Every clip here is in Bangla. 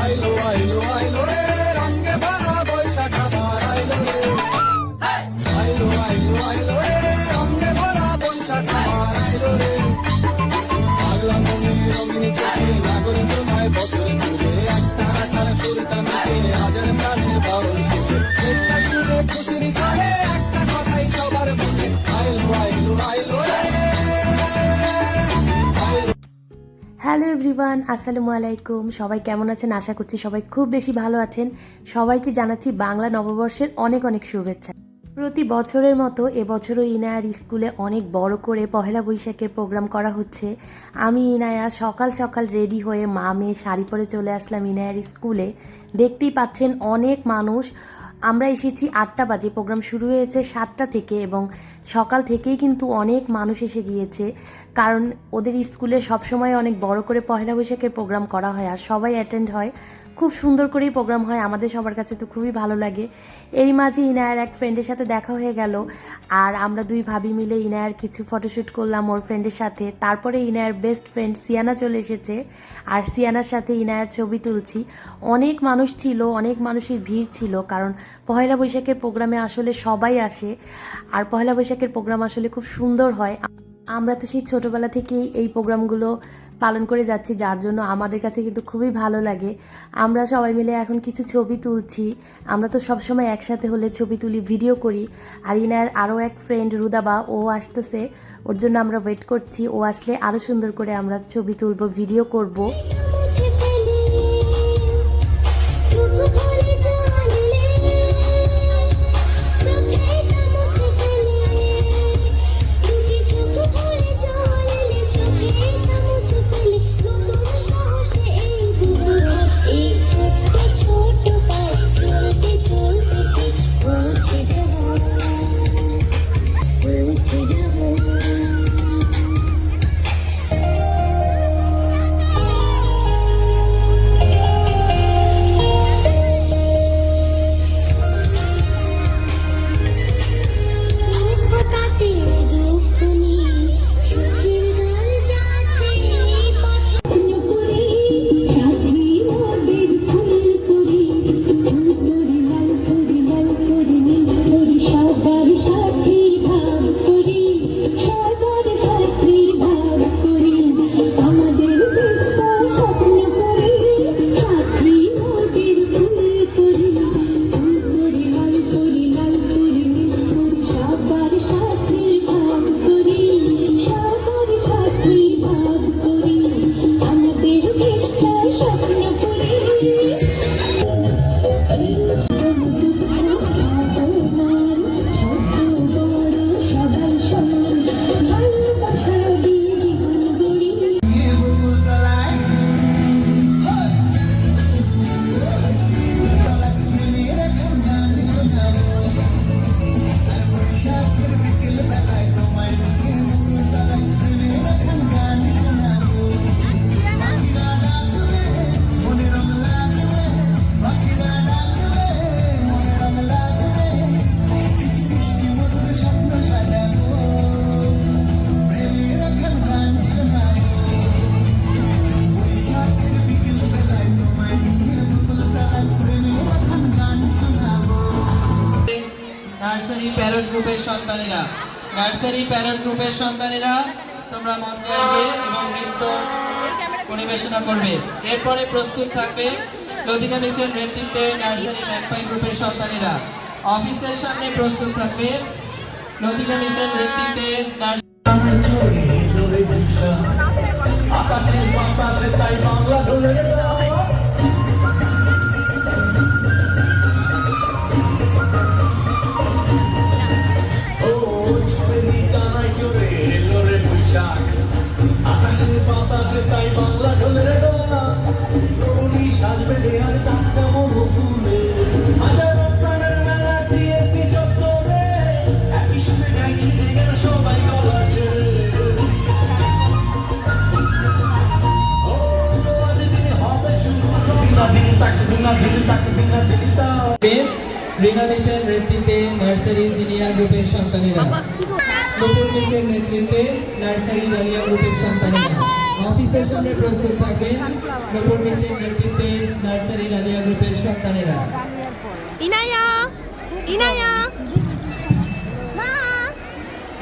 আইলো আইলো আইলো রে রঙে ভরা বৈশাখ আবার আইলো রে আইলো আইলো আইলো রে রঙে ভরা বৈশাখ আবার আইলো রে পাগলা মনে রঙিন চোখে নাগরে তোমায় বছরে ঘুরে একটা আঠার সুরটা মিশে আজের প্রাণে বারণ সুরে চেষ্টা সুরে খুশির ঘরে একটা কথাই সবার মনে আইলো আইলো আইলো রে। হ্যালো এভরিওয়ান, আসসালামু আলাইকুম। সবাই কেমন আছেন? আশা করছি সবাই খুব বেশি ভালো আছেন। সবাইকে জানাচ্ছি বাংলা নববর্ষের অনেক অনেক শুভেচ্ছা। প্রতি বছরের মতো এবছরও ইনায়ার স্কুলে অনেক বড় করে পহেলা বৈশাখের প্রোগ্রাম করা হচ্ছে। আমি ইনায়া সকাল সকাল রেডি হয়ে মা মেয়ে শাড়ি পরে চলে আসলাম ইনায়ার স্কুলে। দেখতেই পাচ্ছেন অনেক মানুষ। আমরা এসেছি 8টা বাজে, প্রোগ্রাম শুরু হয়েছে 7টা থেকে এবং সকাল থেকেই কিন্তু অনেক মানুষ এসে গিয়েছে, কারণ ওদের স্কুলে সবসময় অনেক বড় করে পহেলা বৈশাখের প্রোগ্রাম করা হয় আর সবাই অ্যাটেন্ড হয়। খুব সুন্দর করেই প্রোগ্রাম হয়, আমাদের সবার কাছে তো খুবই ভালো লাগে। এই মাঝে ইনায়ার এক ফ্রেন্ডের সাথে দেখা হয়ে গেল আর আমরা দুই ভাবি মিলে ইনায়ার কিছু ফটোশ্যুট করলাম ওর ফ্রেন্ডের সাথে। তারপরে ইনায়ার বেস্ট ফ্রেন্ড সিয়ানা চলে এসেছে আর সিয়ানার সাথে ইনায়ার ছবি তুলছি। অনেক মানুষ ছিল, অনেক মানুষের ভিড় ছিল, কারণ পহেলা বৈশাখের প্রোগ্রামে আসলে সবাই আসে আর পহেলা বৈশাখের প্রোগ্রাম আসলে খুব সুন্দর হয়। আমরা তো সেই ছোটোবেলা থেকেই এই প্রোগ্রামগুলো পালন করে যাচ্ছি, যার জন্য আমাদের কাছে কিন্তু খুবই ভালো লাগে। আমরা সবাই মিলে এখন কিছু ছবি তুলছি। আমরা তো সবসময় একসাথে হলে ছবি তুলি, ভিডিও করি। আর ইনার আরও এক ফ্রেন্ড রুদাবা, ও আসতেছে, ওর জন্য আমরা ওয়েট করছি। ও আসলে আরও সুন্দর করে আমরা ছবি তুলব, ভিডিও করব। নার্সারি প্যারট গ্রুপের সন্তানেরা, নার্সারি প্যারট গ্রুপের সন্তানেরা তোমরা মঞ্চে আসবে এবং নৃত্য পরিবেশনা করবে। এরপরে প্রস্তুত থাকবে লতিকা মিসের নেতৃত্বে নার্সারি ম্যাকপাই গ্রুপের সন্তানেরা। অফিসের সামনে প্রস্তুত থাকবে লতিকা মিসের নেতৃত্বে আকাশে বাতাসে তাই বাংলা ঢোলে আকাশে বাতাসে তাই বাংলা ঢোলে রে ডোলা তরুণী সাজবে যে আর টাকা মধু ফুলে হাজার প্রাণের মেলা দিয়েছি যত রে একই সাথে গাইছি যেখানে সবাই গলা ছেড়ে ও আজ দিনে হবে শুরু দিনা দিন তাক দিনা দিন তাক দিনা দিন রিনা মিসের নেতৃত্বে নার্সারি ইঞ্জিনিয়ার গ্রুপের সন্তানেরা, নুপুর মিসের নেতৃত্বে নার্সারি ডালিয়া গ্রুপের সন্তানেরা। অফিসের সামনে প্রস্তুত থাকবেন নূপুর মিসের নেতৃত্বে নার্সারি ডালিয়া গ্রুপের সন্তানেরা। ইনায়া ইনায়া মা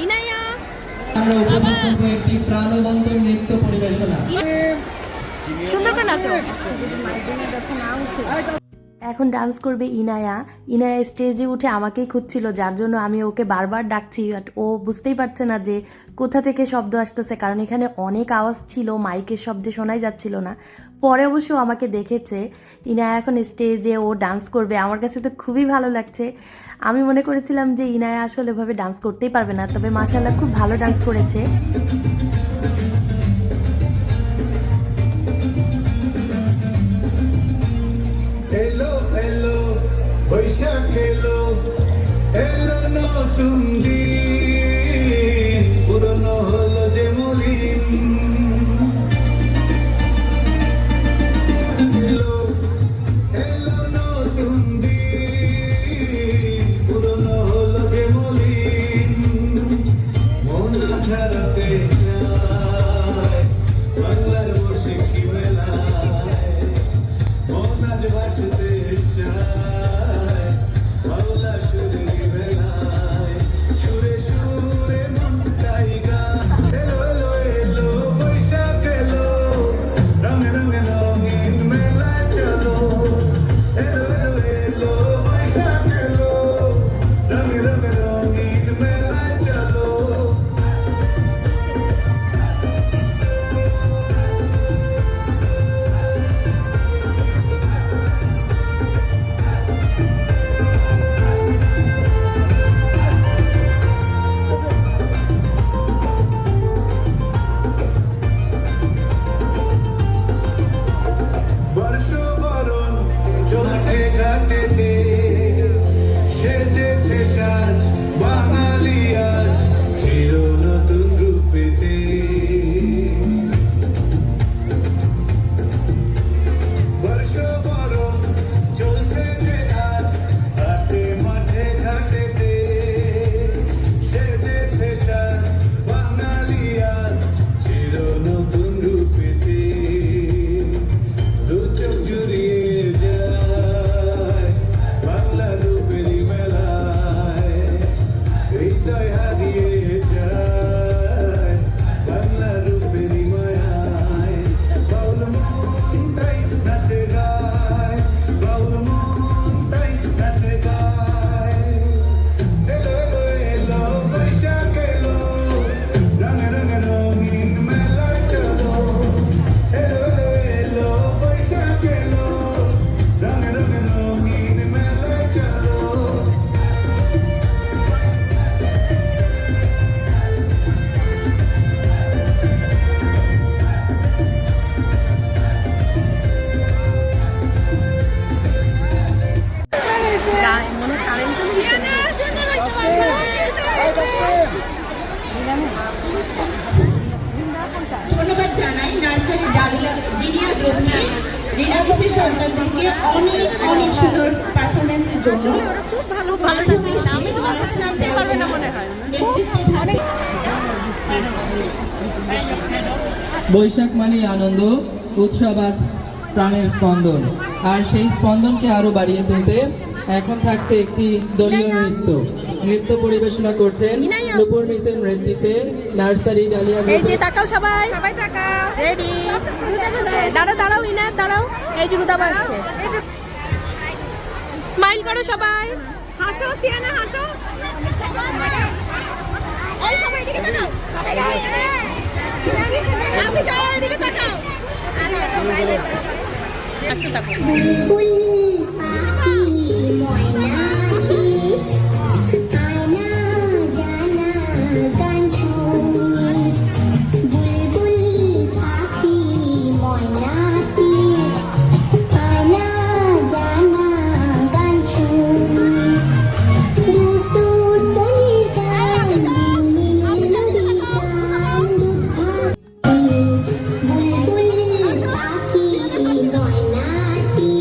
ইনায়া আমরা উপভোগ করব একটি প্রাণবন্ত নৃত্য পরিবেশনা। সুন্দর করে নাচো। এখন ডান্স করবে ইনায়া। ইনায়া স্টেজে উঠে আমাকেই খুঁজছিল, যার জন্য আমি ওকে বারবার ডাকছি, বাট ও বুঝতেই পারছে না যে কোথা থেকে শব্দ আসতেছে, কারণ এখানে অনেক আওয়াজ ছিল, মাইকের শব্দে শোনাই যাচ্ছিল না। পরে অবশ্য আমাকে দেখেছে। ইনায়া এখন স্টেজে ও ডান্স করবে, আমার কাছে তো খুবই ভালো লাগছে। আমি মনে করেছিলাম যে ইনায়া আসলে ওভাবে ডান্স করতেই পারবে না, তবে মাশাআল্লাহ খুব ভালো ডান্স করেছে। এলো এলো বৈশাখ এলো এলো নতুন দিন পুরনো হলো যে মলিন এলো এলো নতুন দিন পুরনো হলো যে মলিন মন ঝাড়াতে চায় বাংলার বসে কি মেলায় মন আজ ভাসতে চায় বাউলা সুরে বেলায় সুরে সুরে মনটাই গায় এলো এলো এলো বৈশাখ এলো রঙে রঙে রঙিন মেলায় চলো এলো এলো এলো বৈশাখ এলো রঙে রঙে রঙিন মেলায় চলো বর্ষ বরণ চলছে ঘাটেতে সেজেছে সাজ বাঙালি আজ চির নতুন রূপেতে বর্ষ বরণ চলছে যে আজ হাটে মাঠে ঘাটেতে সেজেছে সাজ বাঙালি আজ চির নতুন রূপেতে দু চোখ জুড়িয়ে যায় বাংলা রূপেরই মেলায় হৃদয় হারিয়ে যায় বাংলা রূপেরই মায়ায় বাউল মন তাই নাচে গায় বাউল মন তাই নাচে গায় এলো এলো এলো বৈশাখ এলো রঙে রঙে রঙিন মেলায় চলো এলো এলো এলো বৈশাখ এলো রঙে রঙে রঙিন মেলায় চলো মনে কারেন্ট চলে ধন্যবাদ জানাই নার্সারি ডালিয়া গ্রুপকে রিনাদিসের সন্তানদেরকে অনেক অনেক সুন্দর পারফরমেন্সের জন্য খুব ভালো ভালো নাচে আমি তোমার সাথে নাচতে পারবে না মনে হয়। নেতৃত্বে বৈশাখ মানে আনন্দ, উৎসব আর প্রাণের স্পন্দন, আর সেই স্পন্দনকে আরো বাড়িয়ে তুলতে এখন থাকছে একটি দলীয় নৃত্য পরিবেশনা করছেন নূপুর মিসের নেতৃত্বে নার্সারি ডালিয়া এই যে গ্রুপের তাকাও সবাই সবাই তাকাও রেডি দাঁড়াও দাঁড়াও ইনা দাঁড়াও এই যে রুদাবা আসছে স্মাইল করো সবাই হাসো সিয়ানা হাসো ওই সবাই দিকে তাকাও আপনি যাও এদিকে তাকাও আসতে থাকো বুলবুল পাখি ময়না পাখি আয়না জানা গান শুনি বুলবুল পাখি ময়না পাখি আয়না জানা গান শুনি দূর দূর গান বুলবুল পাখি ময়না পাখি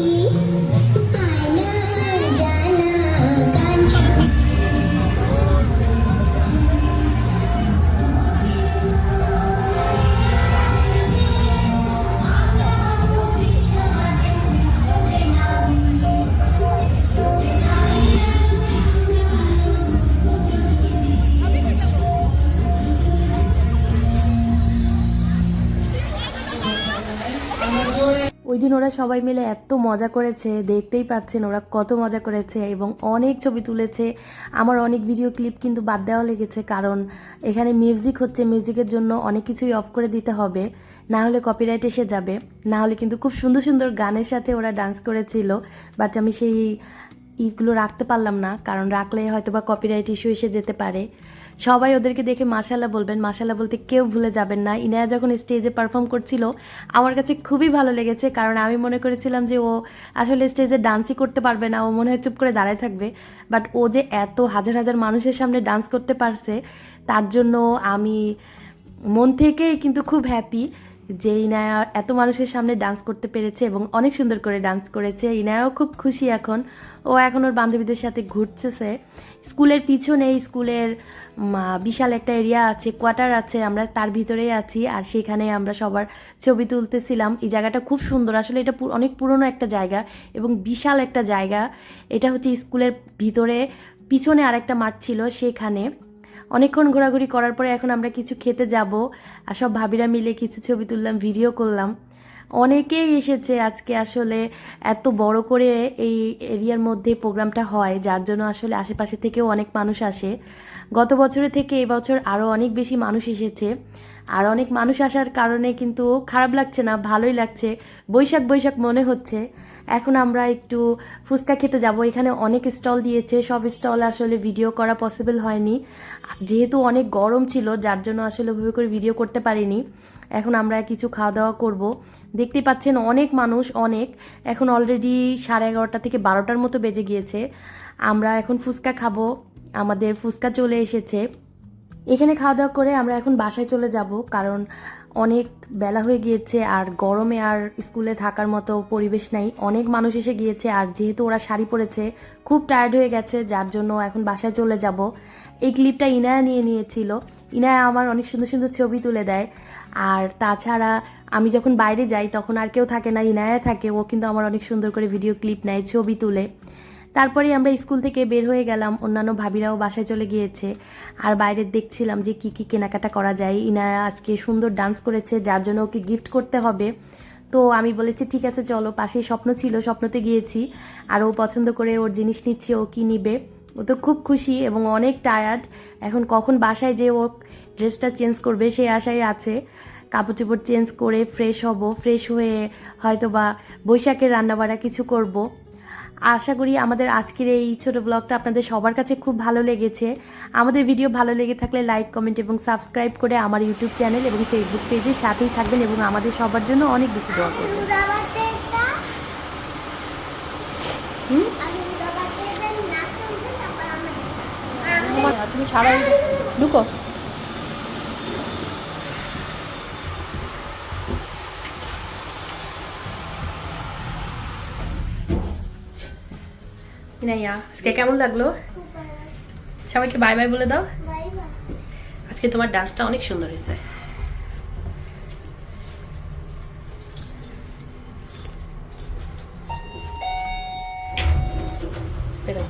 ওই দিন ওরা সবাই মিলে এত মজা করেছে, দেখতেই পাচ্ছেন ওরা কত মজা করেছে এবং অনেক ছবি তুলেছে। আমার অনেক ভিডিও ক্লিপ কিন্তু বাদ দেওয়া লেগেছে, কারণ এখানে মিউজিক হচ্ছে, মিউজিকের জন্য অনেক কিছুই অফ করে দিতে হবে, না হলে কপিরাইট এসে যাবে। না হলে কিন্তু খুব সুন্দর সুন্দর গানের সাথে ওরা ডান্স করেছিল, বাট আমি সেই ইগুলো রাখতে পারলাম না, কারণ রাখলে হয়তো বা কপিরাইট ইস্যু এসে যেতে পারে। সবাই ওদেরকে দেখে মাশাল্লাহ বলবেন, মাশাল্লাহ বলতে কেউ ভুলে যাবেন না। ইনায়া যখন স্টেজে পারফর্ম করছিল আমার কাছে খুবই ভালো লেগেছে, কারণ আমি মনে করেছিলাম যে ও আসলে স্টেজে ডান্সই করতে পারবে না, ও মনে হয় চুপ করে দাঁড়ায় থাকবে, বাট ও যে এত হাজার হাজার মানুষের সামনে ডান্স করতে পারছে তার জন্য আমি মন থেকেই কিন্তু খুব হ্যাপি যে ইনায়া এত মানুষের সামনে ডান্স করতে পেরেছে এবং অনেক সুন্দর করে ডান্স করেছে। ইনায়াও খুব খুশি এখন, ও এখন ওর বান্ধবীদের সাথে ঘুরতেছে। স্কুলের পিছনে স্কুলের বিশাল একটা এরিয়া আছে, কোয়ার্টার আছে, আমরা তার ভিতরেই আছি, আর সেখানে আমরা সবার ছবি তুলতেছিলাম। এই জায়গাটা খুব সুন্দর, আসলে এটা অনেক পুরনো একটা জায়গা এবং বিশাল একটা জায়গা। এটা হচ্ছে স্কুলের ভিতরে, পিছনে আরেকটা মাঠ ছিল, সেখানে অনেকক্ষণ ঘোরাঘুরি করার পরে এখন আমরা কিছু খেতে যাব, আর সব ভাবিরা মিলে কিছু ছবি তুললাম, ভিডিও করলাম। অনেকেই এসেছে আজকে, আসলে এত বড় করে এই এরিয়ার মধ্যে প্রোগ্রামটা হয়, যার জন্য আসলে আশেপাশে থেকেও অনেক মানুষ আসে। গত বছরের থেকে এবছর আরও অনেক বেশি মানুষ এসেছে, আর অনেক মানুষ আসার কারণে কিন্তু খারাপ লাগছে না, ভালোই লাগছে, বৈশাখ বৈশাখ মনে হচ্ছে। এখন আমরা একটু ফুচকা খেতে যাব। এখানে অনেক স্টল দিয়েছে, সব স্টল আসলে ভিডিও করা পসিবল হয়নি, যেহেতু অনেক গরম ছিল যার জন্য আসলে ওইভাবে করে ভিডিও করতে পারিনি। এখন আমরা কিছু খাওয়া দাওয়া করব। দেখতেই পাচ্ছেন অনেক মানুষ, অনেক, এখন অলরেডি 11:30 থেকে 12টার মতো বেজে গিয়েছে। আমরা এখন ফুচকা খাবো, আমাদের ফুচকা চলে এসেছে। এখানে খাওয়া দাওয়া করে আমরা এখন বাসায় চলে যাব, কারণ অনেক বেলা হয়ে গিয়েছে আর গরমে আর স্কুলে থাকার মতো পরিবেশ নাই, অনেক মানুষ এসে গিয়েছে, আর যেহেতু ওরা শাড়ি পরেছে খুব টায়ার্ড হয়ে গেছে, যার জন্য এখন বাসায় চলে যাব। এই ক্লিপটা ইনায়া নিয়েছিল। ইনায়া আমার অনেক সুন্দর সুন্দর ছবি তুলে দেয়, আর তাছাড়া আমি যখন বাইরে যাই তখন আর কেউ থাকে না, ইনায়া থাকে, ও কিন্তু আমার অনেক সুন্দর করে ভিডিও ক্লিপ নেয়, ছবি তুলে। তারপরে আমরা স্কুল থেকে বের হয়ে গেলাম, অন্যান্য ভাবিরাও বাসায় চলে গিয়েছে, আর বাইরে দেখছিলাম যে কি কি কেনাকাটা করা যায়। ইনায়া আজকে সুন্দর ডান্স করেছে, যার জন্য ওকে গিফট করতে হবে, তো আমি বলেছি ঠিক আছে চলো, পাশেই স্বপ্ন ছিল, স্বপ্নতে গিয়েছি, আর ও পছন্দ করে ওর জিনিস নিচ্ছে, ও কি নিবে। ও তো খুব খুশি এবং অনেক টায়ার্ড, এখন কখন বাসায় যে ও ড্রেসটা চেঞ্জ করবে সেই আশায় আছে। কাপড় চোপড় চেঞ্জ করে ফ্রেশ হব, ফ্রেশ হয়ে হয়তো বা বৈশাখের রান্নাবাড়া কিছু করব। আশা করি আমাদের আজকের এই ছোট ব্লগটা আপনাদের সবার কাছে খুব ভালো লেগেছে। আমাদের ভিডিও ভালো লেগে থাকলে লাইক, কমেন্ট এবং সাবস্ক্রাইব করে আমার ইউটিউব চ্যানেল এবং ফেসবুক পেজের সাথেই থাকবেন এবং আমাদের সবার জন্য অনেক বেশি দোয়া করবেন। তুমি সারাই ঢুকো। ইনাইয়া, আজকে কেমন লাগলো? সবাইকে বাই বাই বলে দাও। আজকে তোমার ডান্সটা অনেক সুন্দর হয়েছে। বেরো।